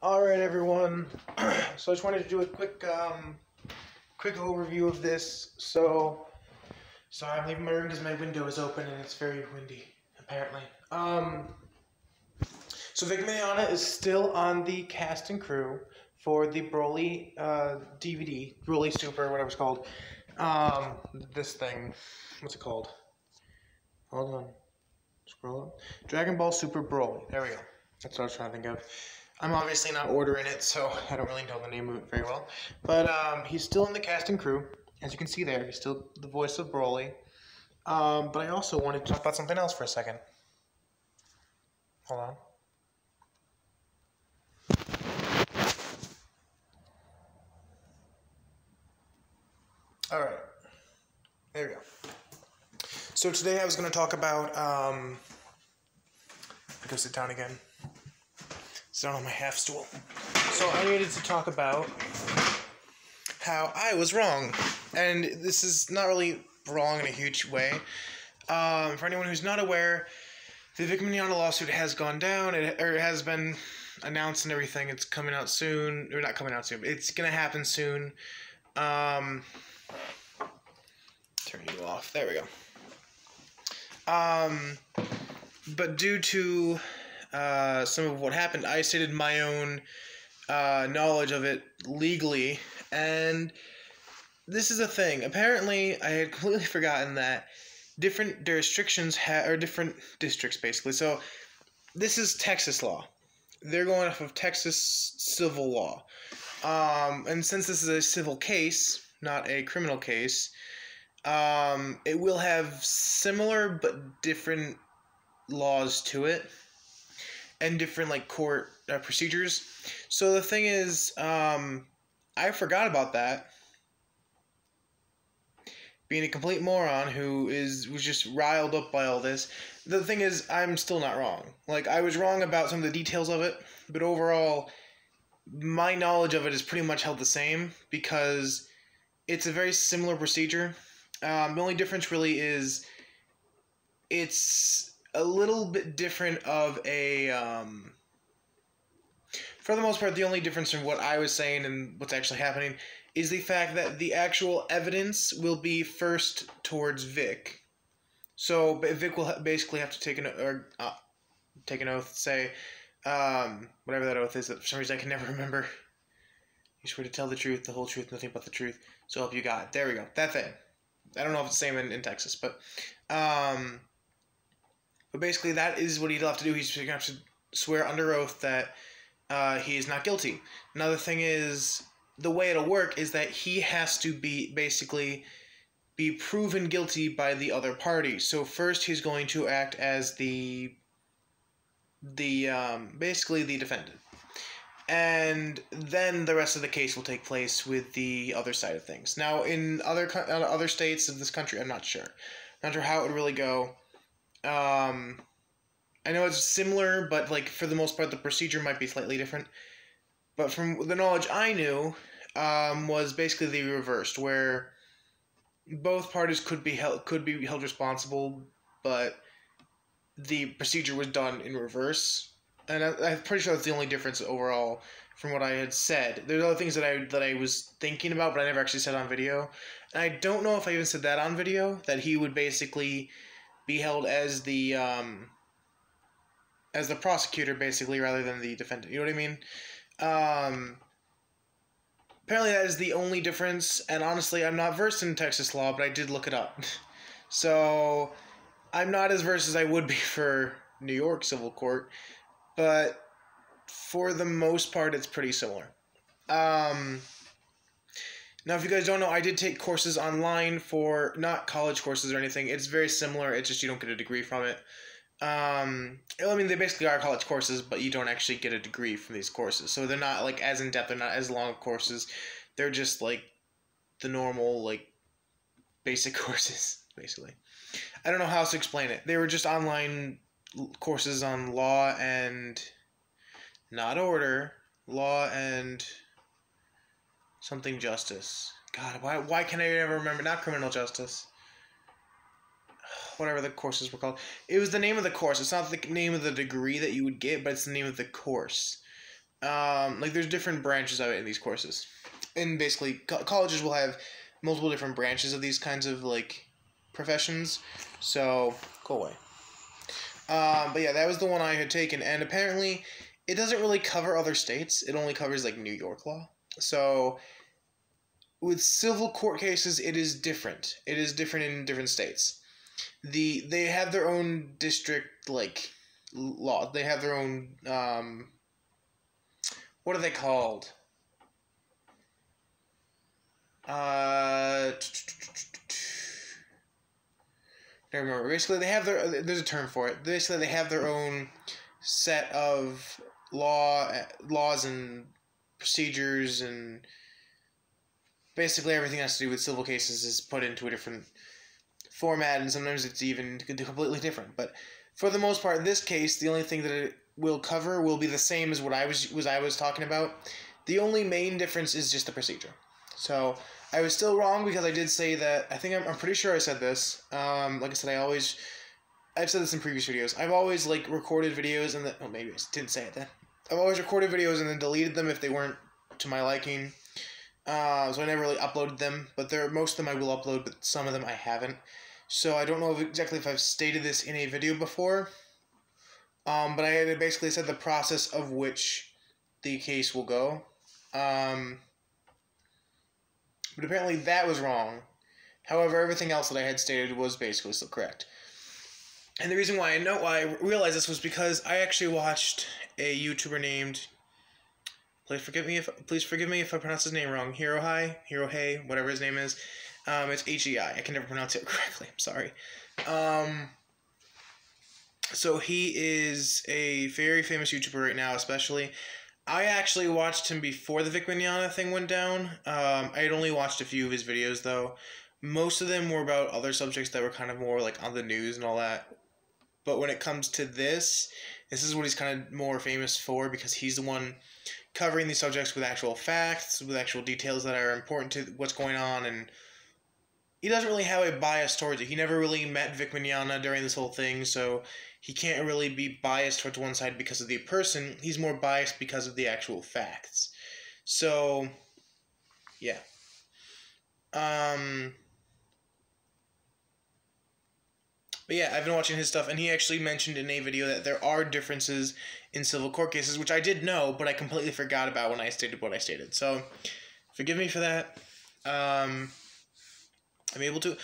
Alright everyone, so I just wanted to do a quick overview of this. So I'm leaving my room because my window is open and it's very windy, apparently. So Vic Mignogna is still on the cast and crew for the Brolly DVD, Brolly Super, whatever it's called. This thing, what's it called? Hold on, scroll up. Dragon Ball Super Brolly, there we go. That's what I was trying to think of. I'm obviously not ordering it, so I don't really know the name of it very well. But he's still in the cast and crew. As you can see there, he's still the voice of Brolly. But I also wanted to talk about something else for a second. Hold on. Alright. There we go. So today I was going to talk about... I go sit down again. Sit down on my half stool. So I needed to talk about how I was wrong. And this is not really wrong in a huge way. For anyone who's not aware, the Vic Mignogna lawsuit has gone down. It has been announced and everything. It's coming out soon. Or not coming out soon, but it's going to happen soon. Turn you off. There we go. But due to some of what happened, I stated my own knowledge of it legally, and this is a thing. Apparently, I had completely forgotten that different jurisdictions or different districts, basically. So this is Texas law. They're going off of Texas civil law, and since this is a civil case, not a criminal case, it will have similar but different laws to it and different like court procedures. So the thing is, I forgot about that, being a complete moron who was just riled up by all this. The thing is, I'm still not wrong. Like, I was wrong about some of the details of it, but overall my knowledge of it is pretty much held the same because it's a very similar procedure. The only difference really is it's a little bit different of a, for the most part, the only difference in what I was saying and what's actually happening is the fact that the actual evidence will be first towards Vic. So Vic will basically have to take an oath, say, whatever that oath is that for some reason I can never remember. You swear to tell the truth, the whole truth, nothing but the truth, so help you God. There we go. That thing. I don't know if it's the same in Texas, but basically that is what he'll have to do. He's going to have to swear under oath that he is not guilty. Another thing is, the way it'll work is that he has to be proven guilty by the other party. So first he's going to act as basically the defendant. And then the rest of the case will take place with the other side of things. Now, in other states of this country, I'm not sure. Not sure how it would really go. I know it's similar, but like for the most part, the procedure might be slightly different. But from the knowledge I knew, was basically the reversed, where both parties could be held responsible, but the procedure was done in reverse. And I'm pretty sure that's the only difference overall from what I had said. There's other things that I was thinking about, but I never actually said on video. And I don't know if I even said that on video, that he would basically be held as the prosecutor, basically, rather than the defendant. You know what I mean? Apparently that is the only difference, and honestly, I'm not versed in Texas law, but I did look it up. So, I'm not as versed as I would be for New York civil court, but for the most part, it's pretty similar. Now, if you guys don't know, I did take courses online for, not college courses or anything. It's very similar. It's just you don't get a degree from it. I mean, they basically are college courses, but you don't actually get a degree from these courses. So they're not, like, as in-depth. They're not as long of courses. They're just, like, the normal, like, basic courses, basically. I don't know how else to explain it. They were just online courses on law and not order, law and something justice. God, why can I never remember? Not criminal justice. Whatever the courses were called. It was the name of the course. It's not the name of the degree that you would get, but it's the name of the course. Like there's different branches of it in these courses, and basically colleges will have multiple different branches of these kinds of like professions. So go away. But yeah, that was the one I had taken, and apparently it doesn't really cover other states. It only covers like New York law. So with civil court cases, it is different. It is different in different states. They have their own district like law. They have their own what are they called? I don't remember. Basically, they have there's a term for it. Basically, they have their own set of laws and procedures, and basically everything that has to do with civil cases is put into a different format, and sometimes it's even completely different. But for the most part, in this case, the only thing that it will cover will be the same as what I was talking about. The only main difference is just the procedure. So I was still wrong because I did say that. I'm pretty sure I said this. Like I said, I've said this in previous videos. I've always like recorded videos and maybe I didn't say it then. I've always recorded videos and then deleted them if they weren't to my liking. So I never really uploaded them, but most of them I will upload, but some of them I haven't. So I don't know exactly if I've stated this in a video before. But I had basically said the process of which the case will go. But apparently that was wrong. However, everything else that I had stated was basically still correct. And the reason why I realized this was because I actually watched a YouTuber named, please forgive me if I pronounce his name wrong, Hero Hey, whatever his name is. It's H-E-I. I can never pronounce it correctly. I'm sorry. So he is a very famous YouTuber right now, especially. I actually watched him before the Vic Mignogna thing went down. I had only watched a few of his videos, though. Most of them were about other subjects that were kind of more like on the news and all that. But when it comes to this is what he's kind of more famous for, because he's the one covering these subjects with actual facts, with actual details that are important to what's going on, and he doesn't really have a bias towards it. He never really met Vic Mignogna during this whole thing, so he can't really be biased towards one side because of the person. He's more biased because of the actual facts. So, yeah. But yeah, I've been watching his stuff, and he actually mentioned in a video that there are differences in civil court cases, which I did know, but I completely forgot about when I stated what I stated. So, forgive me for that. I'm able to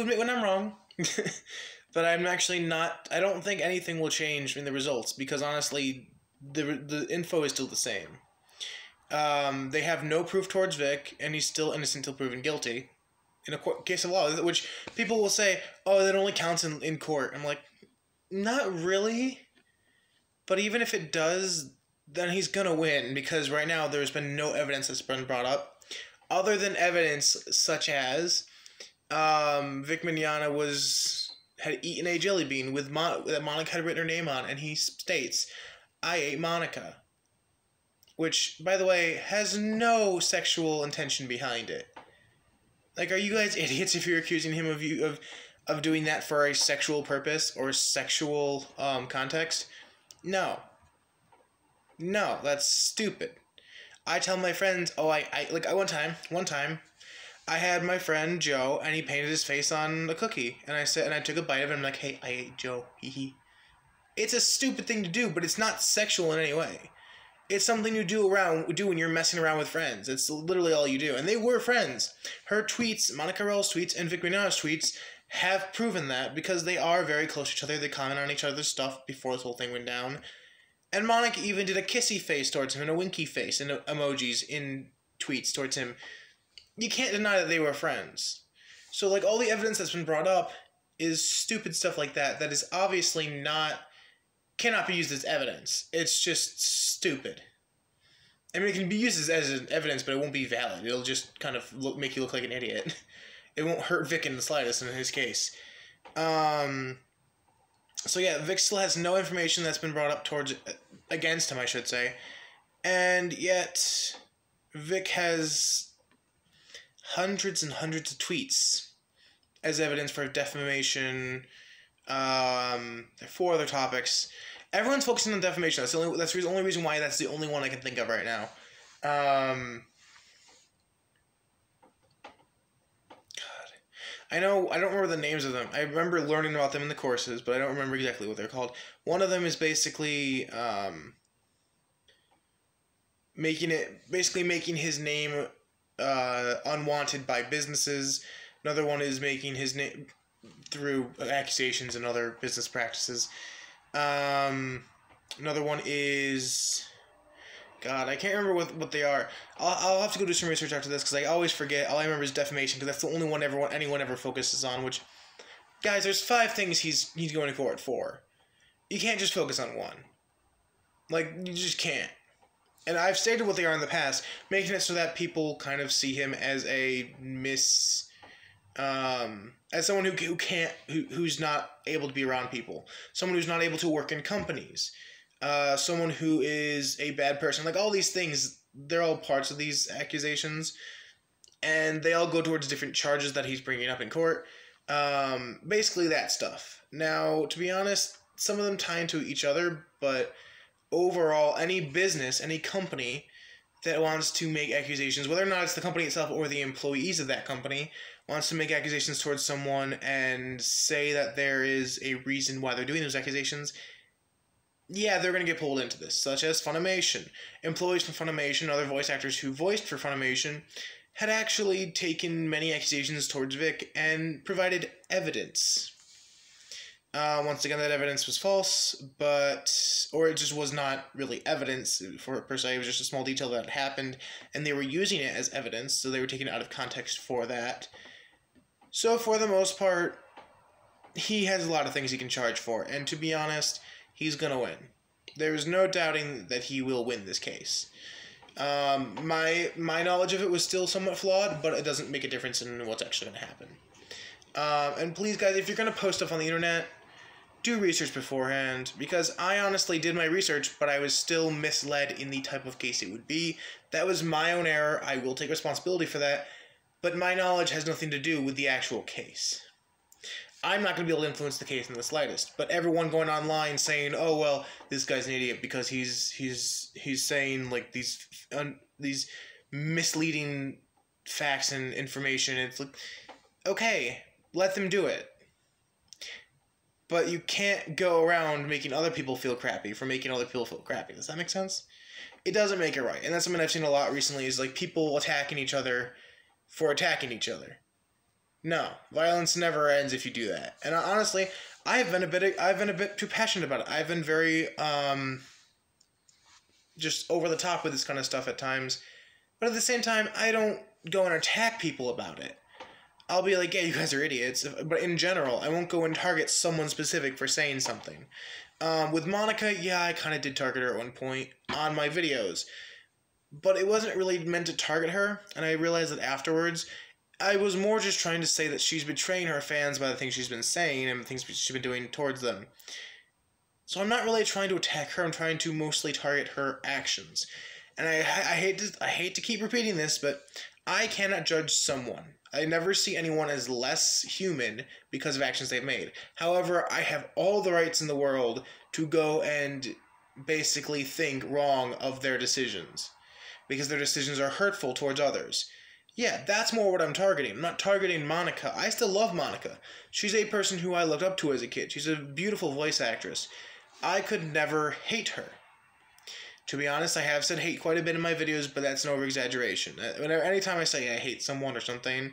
admit when I'm wrong. But I'm actually not. I don't think anything will change in the results, because honestly, the info is still the same. They have no proof towards Vic, and he's still innocent until proven guilty in a case of law, which people will say, oh, that only counts in court. I'm like, not really. But even if it does, then he's gonna win, because right now there's been no evidence that's been brought up, other than evidence such as Vic Mignogna had eaten a jelly bean that Monica had written her name on, and he states, I ate Monica. Which, by the way, has no sexual intention behind it. Like, are you guys idiots if you're accusing him of doing that for a sexual purpose or sexual context? No. No, that's stupid. I tell my friends, one time, I had my friend Joe, and he painted his face on a cookie, and I took a bite of it, and I'm like, hey, I ate Joe, hee hee. It's a stupid thing to do, but it's not sexual in any way. It's something you do when you're messing around with friends. It's literally all you do, and they were friends. Her tweets, Monica Rowell's tweets, and Vic Mignogna's tweets have proven that, because they are very close to each other. They comment on each other's stuff before this whole thing went down. And Monica even did a kissy face towards him and a winky face and emojis in tweets towards him. You can't deny that they were friends. So, like, all the evidence that's been brought up is stupid stuff like that is obviously cannot be used as evidence. It's just stupid. I mean, it can be used as evidence, but it won't be valid. It'll just kind of make you look like an idiot. It won't hurt Vic in the slightest in his case. So yeah, Vic still has no information that's been brought up against him, I should say. And yet, Vic has hundreds and hundreds of tweets as evidence for defamation. There are 4 other topics. Everyone's focusing on defamation. That's the only reason why that's the only one I can think of right now. God, I don't remember the names of them. I remember learning about them in the courses, but I don't remember exactly what they're called. One of them is basically making his name unwanted by businesses. Another one is making his name through accusations and other business practices. Another one is, God, I can't remember what they are. I'll have to go do some research after this because I always forget. All I remember is defamation because that's the only one anyone ever focuses on. Which, guys, there's 5 things he's going to court for. You can't just focus on one. Like, you just can't. And I've stated what they are in the past, making it so that people kind of see him as a as someone who's not able to be around people, someone who's not able to work in companies, someone who is a bad person. Like, all these things, they're all parts of these accusations, and they all go towards different charges that he's bringing up in court. Basically that stuff. Now, to be honest, some of them tie into each other, but overall, any business, any company that wants to make accusations, whether or not it's the company itself or the employees of that company, wants to make accusations towards someone and say that there is a reason why they're doing those accusations, yeah, they're going to get pulled into this, such as Funimation. Employees from Funimation, other voice actors who voiced for Funimation, had actually taken many accusations towards Vic and provided evidence. Once again, that evidence was false, or it just was not really evidence per se. It was just a small detail that happened, and they were using it as evidence, so they were taking it out of context for that. So for the most part, he has a lot of things he can charge for, and to be honest, he's gonna win. There is no doubting that he will win this case. My knowledge of it was still somewhat flawed, but it doesn't make a difference in what's actually gonna happen. And please, guys, if you're gonna post stuff on the internet, do research beforehand, because I honestly did my research, but I was still misled in the type of case it would be. That was my own error. I will take responsibility for that, but my knowledge has nothing to do with the actual case. I'm not going to be able to influence the case in the slightest, but everyone going online saying, "Oh well, this guy's an idiot because he's saying like these misleading facts and information," it's like, okay, let them do it. But you can't go around making other people feel crappy for making other people feel crappy. Does that make sense? It doesn't make it right. And that's something I've seen a lot recently, is like people attacking each other for attacking each other. No, violence never ends if you do that. And honestly, I've been a bit too passionate about it. I've been very just over the top with this kind of stuff at times. But at the same time, I don't go and attack people about it. I'll be like, yeah, you guys are idiots. But in general, I won't go and target someone specific for saying something. With Monica, yeah, I kind of did target her at one point on my videos. But it wasn't really meant to target her, and I realized that afterwards, I was more just trying to say that she's betraying her fans by the things she's been saying and the things she's been doing towards them. So I'm not really trying to attack her, I'm trying to mostly target her actions. And I hate to keep repeating this, but I cannot judge someone. I never see anyone as less human because of actions they've made. However, I have all the rights in the world to go and basically think wrong of their decisions, because their decisions are hurtful towards others. Yeah, that's more what I'm targeting. I'm not targeting Monica. I still love Monica. She's a person who I looked up to as a kid. She's a beautiful voice actress. I could never hate her. To be honest, I have said hate quite a bit in my videos, but that's an over-exaggeration. Anytime I say I hate someone or something,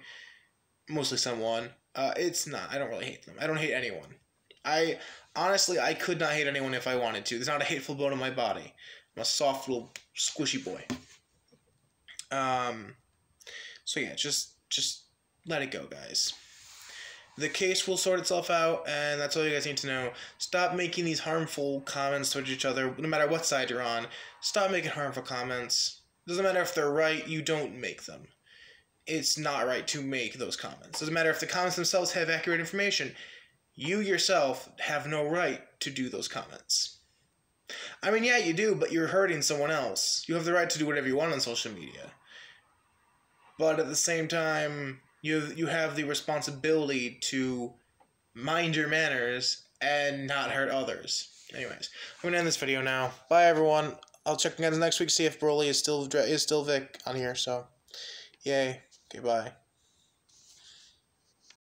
mostly someone, it's not. I don't really hate them. I don't hate anyone. Honestly, I could not hate anyone if I wanted to. There's not a hateful bone in my body. I'm a soft little squishy boy. So yeah, just let it go, guys. The case will sort itself out, and that's all you guys need to know. Stop making these harmful comments towards each other, no matter what side you're on. Stop making harmful comments. Doesn't matter if they're right, you don't make them. It's not right to make those comments. Doesn't matter if the comments themselves have accurate information. You yourself have no right to do those comments. I mean, yeah, you do, but you're hurting someone else. You have the right to do whatever you want on social media. But at the same time, you have the responsibility to mind your manners and not hurt others. Anyways, I'm gonna end this video now. Bye, everyone. I'll check again next week, see if Brolly is still Vic on here. So, yay. Okay, bye.